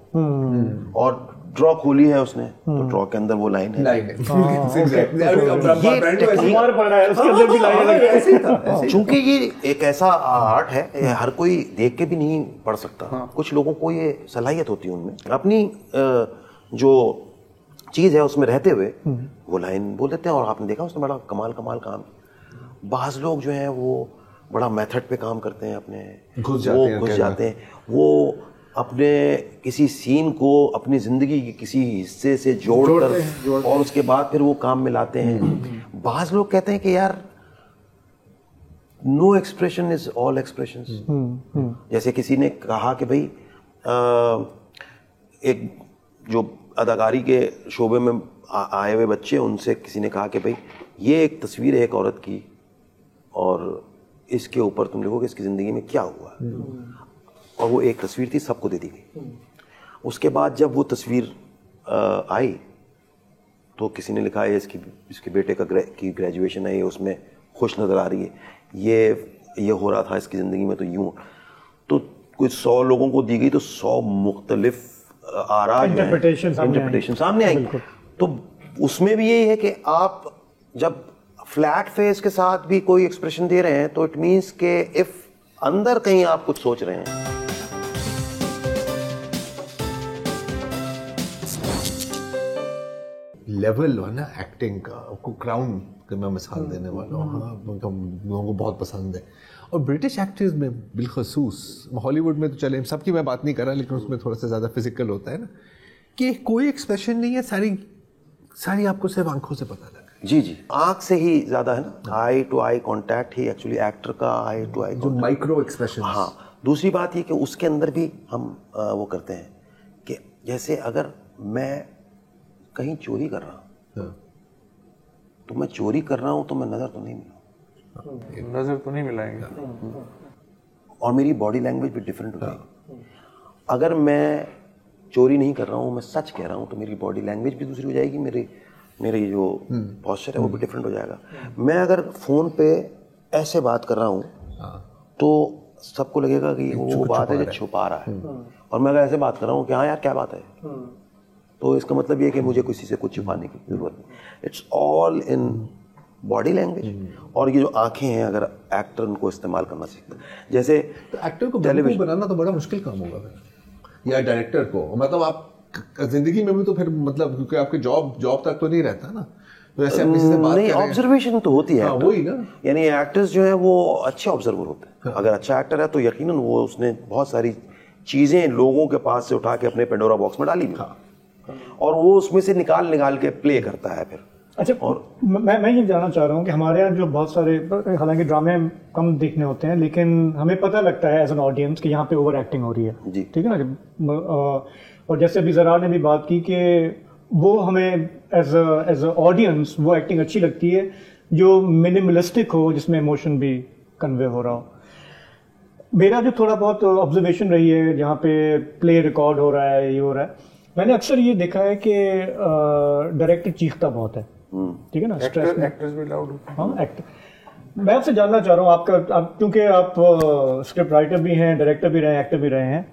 और ड्रॉ खोली है उसने, तो ड्रॉ के अंदर वो लाइन है। चूंकि ये एक ऐसा आर्ट है, हर कोई देख के भी नहीं पढ़ सकता। कुछ लोगों को ये सलाहियत होती है उनमें, अपनी जो चीज है उसमें रहते हुए वो लाइन बोल देते हैं। और आपने देखा उसने बड़ा कमाल काम। बाज लोग जो हैं वो बड़ा मेथड पे काम करते हैं, अपने घुस जाते हैं, वो अपने किसी सीन को अपनी जिंदगी के किसी हिस्से से जोड़कर और उसके बाद फिर वो काम में लाते हैं। बाज लोग कहते हैं कि यार no expression is all expression. जैसे किसी ने कहा कि भाई एक जो अदाकारी के शोबे में आए हुए बच्चे, उनसे किसी ने कहा कि भाई ये एक तस्वीर है एक औरत की और इसके ऊपर तुम लिखो कि इसकी ज़िंदगी में क्या हुआ, और वो एक तस्वीर थी, सबको दे दी गई। उसके बाद जब वो तस्वीर आई तो किसी ने लिखा है इसके बेटे की ग्रेजुएशन है, ये उसमें खुश नज़र आ रही है, ये हो रहा था इसकी ज़िंदगी में, तो यूँ, तो कुछ 100 लोगों को दी गई तो 100 मुख्तलिफ आरा इंटरप्रिटेशन सामने आई। तो उसमें भी यही है कि आप जब फ्लैट फेस के साथ भी कोई एक्सप्रेशन दे रहे हैं तो इट मीन्स के इफ अंदर कहीं आप कुछ सोच रहे हैं।
लेवल है ना एक्टिंग का, आपको क्राउन का मैं मिसाल देने वाला हूँ, हाँ, लोगों को बहुत पसंद है। और ब्रिटिश एक्टर्स में बिलखसूस, हॉलीवुड में तो चले सबकी मैं बात नहीं कर रहा, लेकिन उसमें थोड़ा सा ज़्यादा फिजिकल होता है ना, कि कोई एक्सप्रेशन नहीं है, सारी आपको सिर्फ आंखों से पता लगा।
जी, आंख से ही ज़्यादा है ना, आई टू आई कॉन्टैक्ट ही एक्चुअली एक्टर का आई टू आई,
जो माइक्रो एक्सप्रेशन।
हाँ, दूसरी बात ये कि उसके अंदर भी हम वो करते हैं कि जैसे अगर मैं कहीं चोरी कर रहा हूँ तो मैं चोरी कर रहा हूँ तो मैं नज़र तो नहीं मिलाएंगे और मेरी बॉडी लैंग्वेज भी डिफरेंट हो जाएगी। अगर मैं चोरी नहीं कर रहा हूँ, मैं सच कह रहा हूँ, तो मेरी बॉडी लैंग्वेज भी दूसरी हो जाएगी, मेरी जो पॉस्चर है वो भी डिफरेंट हो जाएगा। मैं अगर फ़ोन पे ऐसे बात कर रहा हूँ तो सबको लगेगा कि वो बात है जो छुपा रहा है, और मैं अगर ऐसे बात कर रहा हूँ कि हाँ यार क्या बात है, तो इसका मतलब ये है कि मुझे किसी से कुछ छुपाने की जरूरत नहीं। It's all in body language. और ये जो आंखें हैं, अगर एक्टर उनको इस्तेमाल करना सीखता है, जैसे
तो एक्टर को बेवकूफ बनाना तो बड़ा मुश्किल काम होगा फिर, या डायरेक्टर को, मतलब आप जिंदगी में भी तो फिर मतलब क्योंकि आपके जॉब तक तो नहीं रहता ना, तो ऐसे आप किसी से बात
नहीं, ऑब्जर्वेशन तो होती है।
वही ना,
यानी एक्टर्स जो है वो अच्छे ऑब्जर्वर होते हैं। अगर अच्छा एक्टर है तो यकीनन वो उसने बहुत सारी चीजें लोगों के पास से उठा के अपने पेंडोरा बॉक्स में डाली भी, और वो उसमें से निकाल के प्ले करता है फिर।
अच्छा, और मैं ये जानना चाह रहा हूँ कि हमारे यहाँ जो बहुत सारे, हालांकि ड्रामे कम देखने होते हैं, लेकिन हमें पता लगता है एज एन ऑडियंस कि यहाँ पे ओवर एक्टिंग हो रही है, ठीक है ना। और जैसे अभी ज़रा ने भी बात की कि वो हमें एज अ ऑडियंस वो एक्टिंग अच्छी लगती है जो मिनिमलिस्टिक हो, जिसमें इमोशन भी कन्वे हो रहा हो। मेरा जो थोड़ा बहुत ऑब्जर्वेशन रही है, जहाँ पे प्ले रिकॉर्ड हो रहा है, ये हो रहा है, मैंने अक्सर ये देखा है कि डायरेक्टर चीखता बहुत है, ठीक है ना,
एक्टर्स भी लाउड होते हैं।
हाँ, एक्टर। मैं आपसे जानना चाह रहा हूँ, आप क्योंकि आप स्क्रिप्ट राइटर भी हैं, डायरेक्टर भी रहे हैं, एक्टर भी रहे हैं,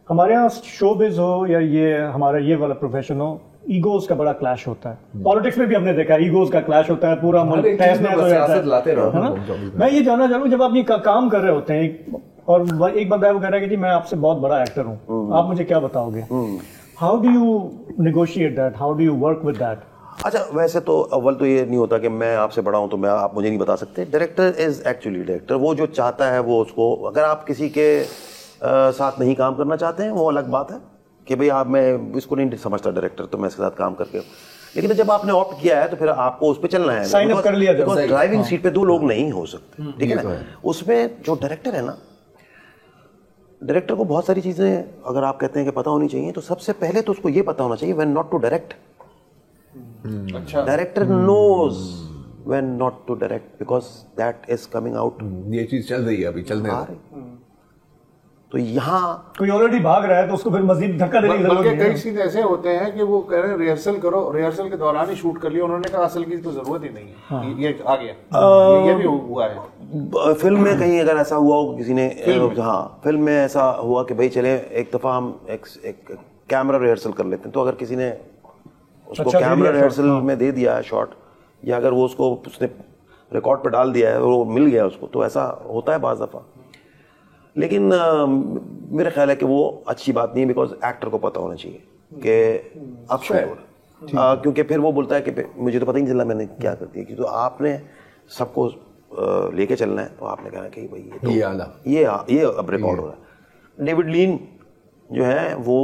हमारे यहाँ शोबिज हो या ये हमारा ये वाला प्रोफेशन हो, ईगोज का बड़ा क्लैश होता है। पॉलिटिक्स में भी हमने देखा है, ईगोज का क्लैश होता है, पूरा मुल्क तहस नहस हो जाता है। मैं ये जानना चाह रहा हूँ, जब आप ये काम कर रहे होते हैं और एक बंदा है वो कह रहा है कि जी मैं आपसे बहुत बड़ा एक्टर हूँ, आप मुझे क्या बताओगे? How do you negotiate that, how do you work with that?
अच्छा, वैसे तो अव्वल तो ये नहीं होता कि मैं आपसे बड़ा हूं तो आप मुझे नहीं बता सकते। डायरेक्टर इज एक्चुअली डायरेक्टर, वो जो चाहता है वो उसको, अगर आप किसी के साथ नहीं काम करना चाहते हैं वो अलग बात है कि भाई मैं इसको नहीं समझता डायरेक्टर, तो मैं इसके साथ काम करके, लेकिन जब आपने ऑप्ट किया है तो फिर आपको उस पर चलना है।
साइन अप कर लिया,
ड्राइविंग सीट पे दो लोग नहीं हो सकते, ठीक है ना। उसमें जो डायरेक्टर है ना, डायरेक्टर को बहुत सारी चीजें अगर आप कहते हैं कि पता होनी चाहिए, तो सबसे पहले तो उसको ये पता होना चाहिए व्हेन नॉट टू डायरेक्ट। अच्छा, director knows when not to direct because that is coming out.
ये चीज चल रही है अभी, चलने
तो यहाँ
कोई ऑलरेडी भाग रहा है तो उसको फिर मजीद धक्का देने की जरूरत नहीं है।
कई सीन ऐसे होते हैं कि वो कह रहे हैं रिहर्सल करो, रिहर्सल के दौरान ही शूट कर लिया, उन्होंने कहा असल की तो जरूरत ही नहीं है। हाँ। ये आ गया, ये भी हुआ है
फिल्म में। कहीं अगर ऐसा हुआ हो किसी ने, हाँ, फिल्म में ऐसा हुआ कि भाई चले एक दफा हम एक कैमरा रिहर्सल कर लेते हैं, तो अगर किसी ने उसको कैमरा रिहर्सल में दे दिया है शॉट, या अगर वो उसने रिकॉर्ड पर डाल दिया है, वो मिल गया उसको, तो ऐसा होता है बाज़ दफ़ा। लेकिन मेरा ख्याल है कि वो अच्छी बात नहीं है, बिकॉज एक्टर को पता होना चाहिए कि अब शूट हो रहा, क्योंकि फिर वो बोलता है कि मुझे तो पता ही नहीं चला मैंने क्या कर दिया, क्योंकि तो आपने सबको लेके चलना है, तो आपने कहा कि भाई ये अब रिकॉर्ड हो रहा है। डेविड लीन जो है वो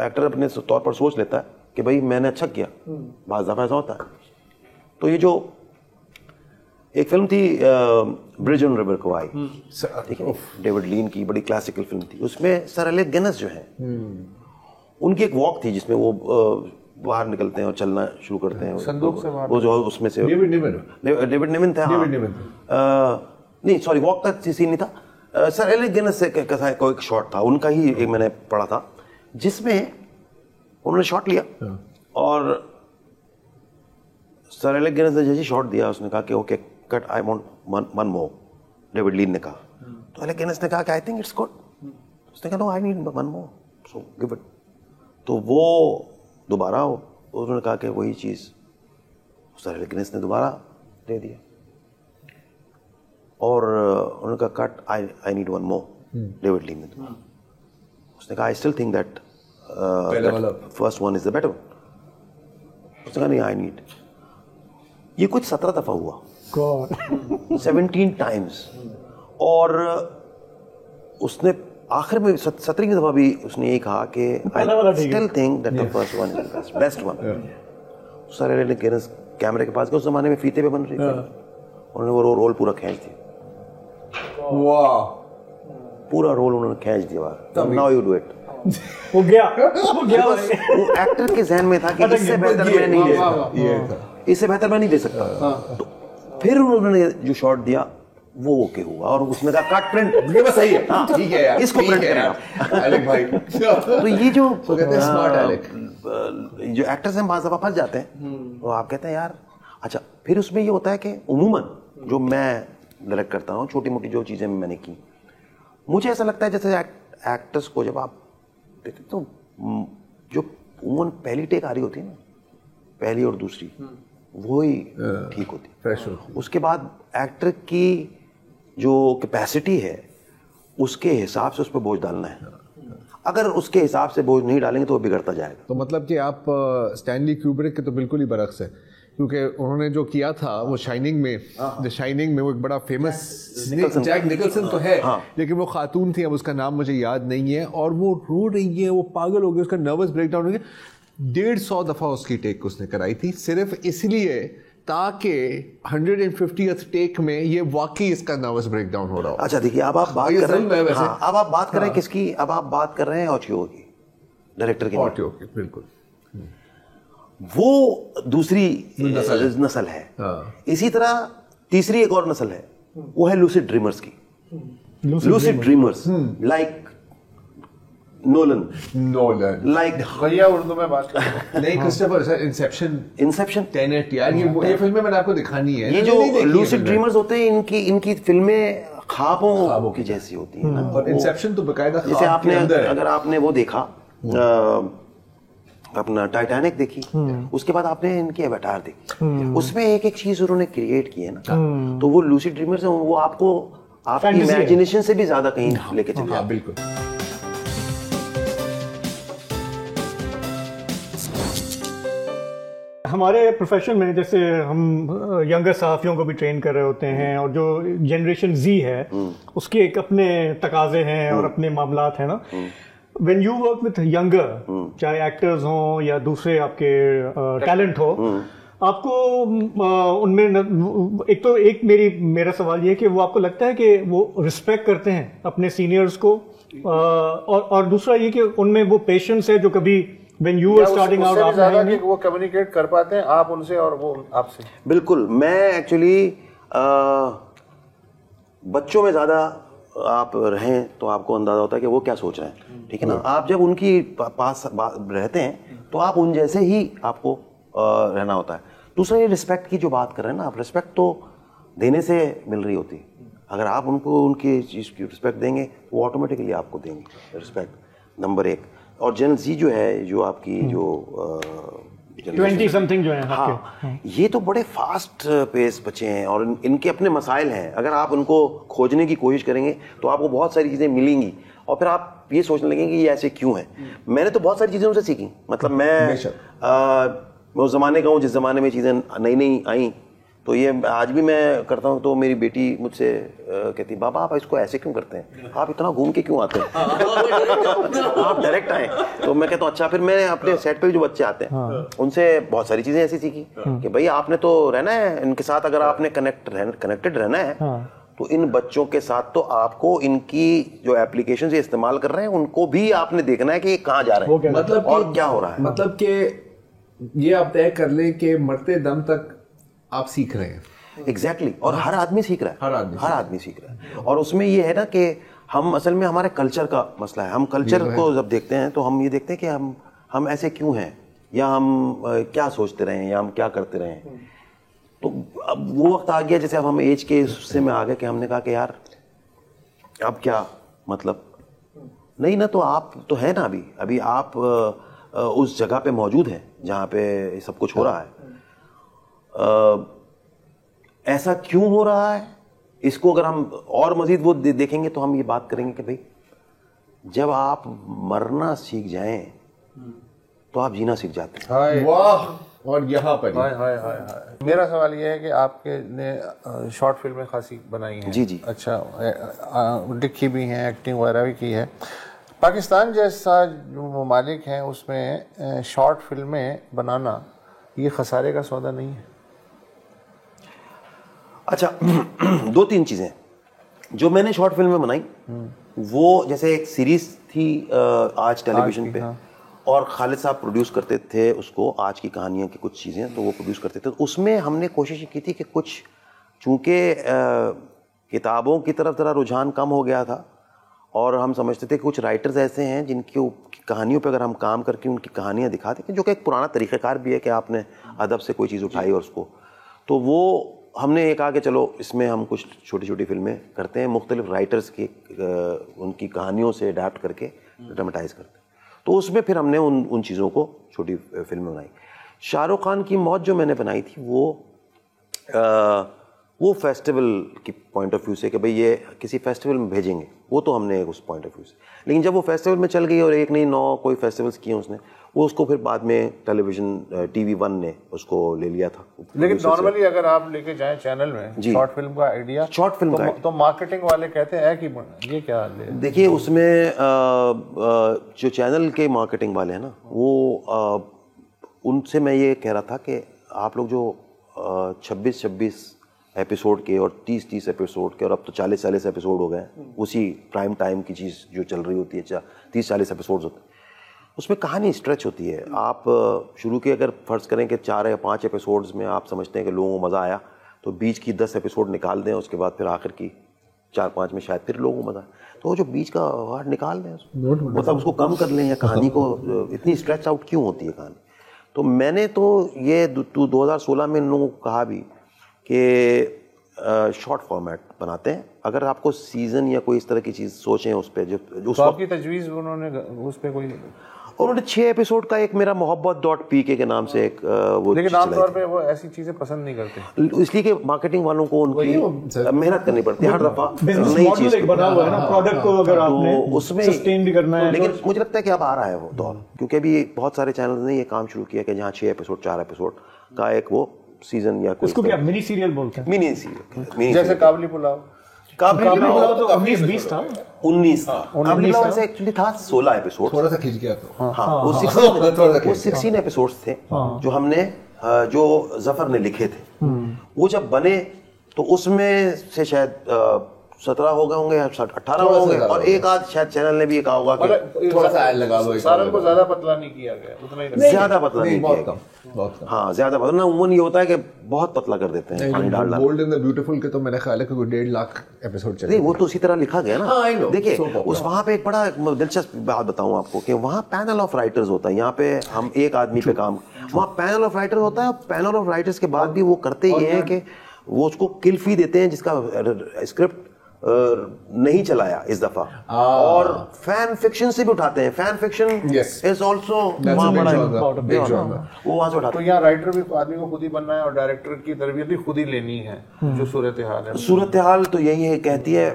एक्टर अपने तौर पर सोच लेता है कि भाई मैंने अच्छा किया, बाज़ दफ़ा ऐसा होता है। तो ये जो एक फिल्म थी ब्रिज ऑन रिवर क्वाई, ठीक है, डेविड लीन की बड़ी क्लासिकल फिल्म थी, उसमें सर एलेक गिनेस जो है, उनकी एक वॉक थी जिसमें वो बाहर निकलते हैं और चलना शुरू करते हैं,
संदूक से बाहर,
वो जो उसमें से डेविड निमन था, नहीं सॉरी वॉक का सीन नहीं था, सर एलेक गिनेस से कैसा कोई शॉट था उनका ही, एक मैंने पढ़ा था जिसमें उन्होंने शॉट लिया और सर एलेक गिनेस ने जैसे शॉट दिया उसने कहा कि okay cut, I want one more, David Lean ने कहा, तो एलेक गिनेस ने कहा कि आई थिंक इट्स गुड, उसने कहा no I need one more, so give it, तो वो दोबारा उन्होंने कहा कि वही चीज़ सर एलेक गिनेस ने दोबारा दे दिया और उन्होंने कहा cut, I need one more, David Lean ने, उसने कहा I still think that first one is the better, उसने कहा नहीं आई नीड, ये कुछ 17 दफा हुआ, 17 टाइम्स, और उसने आखिर में 17वीं दफा भी उसने ये कहा कि I still think that the first one is the best one. Sir Alec Guinness कैमरे के पास गए, उस जमाने में फीते पे बन रही थी, उन्होंने वो रोल पूरा खींच दिया,
वाह,
पूरा रोल उन्होंने खींच दिया, नाउ यू डू इट,
हो गया
वो एक्टर के जहन में था कि इससे बेहतर मैं नहीं दे सकता, इससे बेहतर मैं नहीं दे सकता, तो फिर उन्होंने जो शॉट दिया वो ओके हुआ और उसने कहा कट प्रिंट,
ये बस सही है, ठीक है यार,
इसको प्रिंट करें आप
एलेक भाई।
तो ये जो
तो कहते हैं स्मार्ट एलेक,
जो एक्टर्स हैं बाज़ दफा फंस जाते हैं, तो आप कहते हैं यार अच्छा, फिर उसमें ये होता है कि उमूमन जो मैं डायरेक्ट करता हूँ, छोटी मोटी जो चीज़ें मैंने की, मुझे ऐसा लगता है जैसे एक्टर्स को जब आप देखते तो जो उमूमन पहली टेक आ रही होती है ना, पहली और दूसरी, वो ही ठीक होती
फ्रेश,
उसके बाद एक्टर की जो कैपेसिटी है उसके हिसाब से उस पर बोझ डालना है, अगर उसके हिसाब से बोझ नहीं डालेंगे तो वो बिगड़ता जाएगा।
तो मतलब कि आप स्टैनली क्यूब्रिक के तो बिल्कुल ही बरक्स है, क्योंकि उन्होंने जो किया था वो शाइनिंग में, जो शाइनिंग में वो एक बड़ा फेमस जैक निकलसन तो है, लेकिन वो खातून थी, अब उसका नाम मुझे याद नहीं है, और वो रो रही है, वो पागल हो गई, उसका नर्वस ब्रेकडाउन हो गया, 150 दफा उसकी टेक उसने कराई थी, सिर्फ इसलिए ताकि 150th टेक में ये वाकई इसका नर्वस ब्रेकडाउन हो रहा हो।
अच्छा देखिए, अब आप बात कर रहे हैं, हाँ, अब आप बात कर रहे हैं किसकी, अब आप बात कर रहे हैं ऑडियो की, डायरेक्टर की,
ऑडियो की, बिल्कुल,
वो दूसरी नस्ल है। इसी तरह तीसरी एक और नस्ल है, वो है लूसिड ड्रीमर्स की, lucid dreamers like Nolan like,
भैया उर्दू में बात कर
नहीं क्रिस्टोफर सर, इंसेप्शन टेनेट, यार ये फिल्में मैंने आपको दिखानी है,
ये जो लूसिड ड्रीमर्स होते हैं इनकी फिल्में ख्वाबों की जैसी होती है ना,
और इंसेप्शन तो बकायदा,
जैसे आपने अगर आपने वो देखा अपना टाइटैनिक देखी, उसके बाद आपने इनकी अवतार देखी, उसमें एक एक चीज उन्होंने क्रिएट की है ना, तो वो लूसिड ड्रीमर्स है, वो आपको आपकी इमेजिनेशन से भी ज्यादा कहीं लेके चले।
हाँ बिल्कुल।
हमारे प्रोफेशन में जैसे हम यंगर सहाफ़ियों को भी ट्रेन कर रहे होते हैं, और जो जनरेशन जी है उसके एक अपने तकाजे हैं और अपने मामलात हैं ना, when you work with younger, चाहे एक्टर्स हों या दूसरे आपके टैलेंट हो, आपको उनमें एक मेरा सवाल ये है कि वो आपको लगता है कि वो रिस्पेक्ट करते हैं अपने सीनियर्स को, और दूसरा ये कि उनमें वो पेशेंस है जो कभी when you were starting out, आप
नहीं वो कम्युनिकेट कर पाते हैं आप उनसे और वो आपसे?
बिल्कुल, मैं एक्चुअली बच्चों में ज़्यादा आप रहें तो आपको अंदाज़ा होता है कि वो क्या सोच रहे हैं, ठीक है ना। आप जब उनकी पास रहते हैं तो आप उन जैसे ही आपको रहना होता है। दूसरा ये रिस्पेक्ट की जो बात कर रहे हैं ना आप, रिस्पेक्ट तो देने से मिल रही होती है, अगर आप उनको उनकी चीज़ की रिस्पेक्ट देंगे वो ऑटोमेटिकली आपको देंगे रिस्पेक्ट, नंबर एक। और जेन जी जो है, जो आपकी जो
20 समथिंग जो है,
हाँ, ये तो बड़े फास्ट पेस बच्चे हैं और इनके अपने मसाइल हैं। अगर आप उनको खोजने की कोशिश करेंगे तो आपको बहुत सारी चीज़ें मिलेंगी और फिर आप ये सोचने लगेंगे कि ये ऐसे क्यों है। मैंने तो बहुत सारी चीज़ें उनसे सीखी, मतलब मैं उस ज़माने का हूँ जिस ज़माने में चीज़ें नई नई आई, तो ये आज भी मैं करता हूँ। तो मेरी बेटी मुझसे कहती, बाबा आप इसको ऐसे क्यों करते हैं, आप इतना घूम के क्यों आते हैं आप डायरेक्ट आए। तो मैं कहता हूँ अच्छा। फिर मैं अपने सेट पे जो बच्चे आते हैं उनसे बहुत सारी चीज़ें ऐसी सीखी कि भाई आपने तो रहना है इनके साथ, अगर आपने कनेक्टेड रहना है तो इन बच्चों के साथ तो आपको इनकी जो एप्लीकेशन ये इस्तेमाल कर रहे हैं उनको भी आपने देखना है कि ये कहाँ जा रहे हैं,
मतलब
और क्या हो रहा है।
मतलब कि ये आप तय कर लें कि मरते दम तक आप सीख रहे हैं।
एग्जैक्टली और हर आदमी सीख रहा है, हर आदमी सीख रहा है। और उसमें ये है ना कि हम असल में हमारे कल्चर का मसला है। हम कल्चर को जब देखते हैं तो हम ये देखते हैं कि हम ऐसे क्यों हैं, या हम क्या सोचते रहे हैं, या हम क्या करते रहे हैं। तो अब वो वक्त आ गया, जैसे अब हम एज के हिस्से में आ गए कि हमने कहा कि यार अब क्या मतलब नहीं ना, तो आप तो है ना, अभी आप उस जगह पे मौजूद हैं जहाँ पे सब कुछ हो रहा है। ऐसा क्यों हो रहा है, इसको अगर हम और मजीद वो देखेंगे तो हम ये बात करेंगे कि भाई जब आप मरना सीख जाएं तो आप जीना सीख जाते हैं।
वाह। और यहाँ पर
हाय मेरा सवाल ये है कि आपके ने शॉर्ट फिल्में खासी बनाई हैं।
जी।
अच्छा, लिखी भी हैं, एक्टिंग वगैरह भी की है। पाकिस्तान जैसा जो ममालिक हैं उसमें शॉर्ट फिल्में बनाना ये खसारे का सौदा नहीं है?
अच्छा, 2-3 चीज़ें जो मैंने शॉर्ट फिल्में बनाई, वो जैसे एक सीरीज थी आज टेलीविजन पे, हाँ। और खालिद साहब प्रोड्यूस करते थे उसको, आज की कहानियों की कुछ चीज़ें तो वो प्रोड्यूस करते थे। तो उसमें हमने कोशिश की थी कि कुछ, चूँकि किताबों की तरफ ज़रा रुझान कम हो गया था, और हम समझते थे कि कुछ राइटर्स ऐसे हैं जिनकी कहानियों पे अगर हम काम करके उनकी कहानियाँ दिखाते हैं, जो कि एक पुराना तरीक़ाकार भी है कि आपने अदब से कोई चीज़ उठाई और उसको, तो वो हमने ये कहा कि चलो इसमें हम कुछ छोटी छोटी फिल्में करते हैं, मुख्तलिफ राइटर्स की उनकी कहानियों से अडैप्ट करके ड्रामेटाइज करते हैं। तो उसमें फिर हमने उन चीज़ों को छोटी फिल्में बनाई। शाहरुख खान की मौत जो मैंने बनाई थी वो फेस्टिवल की पॉइंट ऑफ व्यू से कि भाई ये किसी फेस्टिवल में भेजेंगे, वो तो हमने उस पॉइंट ऑफ व्यू से। लेकिन जब वो फेस्टिवल में चल गई और एक नहीं 9 कोई फेस्टिवल्स किए उसने, वो उसको फिर बाद में टेलीविजन TV1 ने उसको ले लिया था।
लेकिन नॉर्मली अगर आप लेके जाएं चैनल में शॉर्ट फिल्म का आइडिया,
शॉर्ट फिल्म
तो मार्केटिंग वाले कहते हैं कि ये क्या
देखिए उसमें जो चैनल के मार्केटिंग वाले हैं ना, वो उनसे मैं ये कह रहा था कि आप लोग जो 26 एपिसोड के और 30 एपिसोड के, और अब तो 40 एपिसोड हो गए, उसी प्राइम टाइम की चीज़ जो चल रही होती है 30-40 एपिसोड्स होते हैं, उसमें कहानी स्ट्रेच होती है। आप शुरू के अगर फ़र्ज़ करें कि 4 या 5 एपिसोड्स में आप समझते हैं कि लोगों को मज़ा आया, तो बीच की 10 एपिसोड निकाल दें, उसके बाद फिर आखिर की 4-5 में शायद फिर लोगों को मज़ा आए, तो वो जो बीच का वार्ड निकाल दें, मतलब उसको कम कर लें, या कहानी को इतनी स्ट्रेच आउट क्यों होती है कहानी। तो मैंने तो ये 2016 में इन लोगों को कहा भी कि शॉर्ट फॉर्मेट बनाते हैं, अगर आपको सीज़न या कोई इस तरह की चीज़ सोचें उस पर, जो
तो आपकी तजवीज़ उन्होंने उस पर कोई,
उन्होंने 6 एपिसोड का एक मेरा मोहब्बत.pk के नाम से एक वो,
लेकिन आमतौर पे वो ऐसी चीज़ें पसंद नहीं करते,
इसलिए कि मार्केटिंग वालों को उनकी मेहनत करनी पड़ती है हर दफ़ा
नई चीज़ बना हुआ है ना प्रोडक्ट को, अगर आपने
उसमें
सस्टेन भी करना है।
लेकिन मुझे लगता है कि अब आ रहा है वो दौर, क्योंकि अभी बहुत सारे चैनल ने ये काम शुरू किया कि जहाँ 6 एपिसोड 4 एपिसोड का एक वो सीजन या कोई,
इसको क्या मिनी सीरियल बोलते हैं,
मिनी सीरियल,
जैसे काबली पुलाव
तो 19-20 था,
19 से एक्चुअली था 16 एपिसोड,
थोड़ा सा खींच गया तो
हाँ, वो 16 एपिसोड्स थे जो हमने जो जफर ने लिखे थे। वो जब बने तो उसमें से शायद 17 हो गए होंगे या 18 हो होंगे, और एक आध शायद चैनल ने भी ये कहा होगा कि
थोड़ा सा ऐड लगा दो,
सारन को ज्यादा पतला नहीं किया गया, उतना ही
ज्यादा पतला नहीं किया गया, बहुत कम। हाँ, ज्यादा पतला ना, उम्मन ये होता है कि बहुत पतला कर देते हैं पानी डाल डाल।
बोल्ड एंड द ब्यूटीफुल के तो मेरे ख्याल है कि 1.5 लाख एपिसोड चले।
नहीं, वो तो उसी तरह लिखा गया ना।
हाँ,
देखिए उस वहाँ पे एक बड़ा दिलचस्प बात बताऊँ आपको कि वहाँ पैनल ऑफ राइटर्स होता है, यहाँ पे हम एक आदमी पे काम, वहाँ पैनल ऑफ राइटर्स होता है। पैनल ऑफ राइटर्स के बाद भी वो करते ये है कि वो उसको किल फी देते हैं जिसका स्क्रिप्ट नहीं चलाया इस दफा, और फैन फिक्शन से भी उठाते हैं। फैन फिक्शन इज आल्सो वहाँ बड़ा वो वहाँ से उठाते हैं।
तो यहाँ राइटर भी आदमी को खुद ही बनना है और डायरेक्टर की तरबियत भी खुद ही लेनी है। जो सूरत हाल है,
सूरत हाल तो यही है, कहती है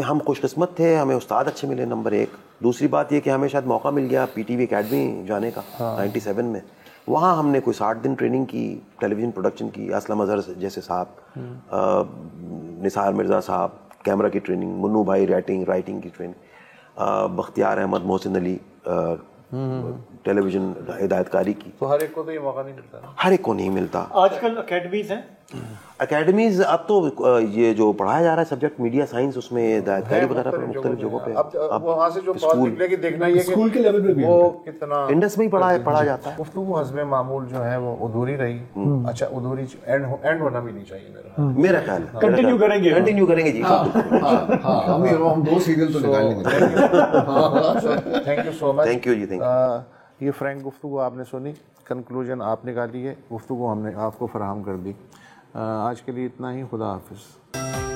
हम खुशकिस्मत थे, हमें उस्ताद अच्छे मिले, नंबर 1। दूसरी बात ये कि हमें शायद मौका मिल गया PTV एकेडमी जाने का 97 में। वहाँ हमने कोई 60 दिन ट्रेनिंग की, टेलीविज़न प्रोडक्शन की, असलम अजहर जैसे साहब, निसार मिर्ज़ा साहब कैमरा की ट्रेनिंग, मुन्नू भाई राइटिंग की ट्रेनिंग, बख्तियार अहमद, मोहसिन अली टेलीविज़न हिदायतकारी की।
तो हर एक को तो ये मौका नहीं मिलता ना,
हर एक को नहीं मिलता।
आजकल अकेडमीज हैं,
एकेडमीज अब तो ये जो पढ़ाया जा रहा है सब्जेक्ट मीडिया साइंस, उसमें दायरी वगैरह पर मुख्तलिफ जगहों पे
अब वहाँ से जो बात निकलेगी देखना ये
स्कूल के लेवल पे भी
वो कितना
इंडस में ही पढ़ा जाता है।
गुफ्तगू हस्बे मामूल जो है वो अधूरी रही। अच्छा, अधूरी एंड होना भी नहीं चाहिए
मेरा ख्याल है।
कंटिन्यू
करेंगे जी।
हम 2 सीरियल तो निकाल लेंगे।
Thank you so much.
Thank you जी, थैंक यू।
ये फ्रैंक गुफ्तगू आपने सुनी, कंक्लूजन आप निकाली है, गुफ्तगू हमने आपको फराहम कर दी। आज के लिए इतना ही। खुदा हाफिज़।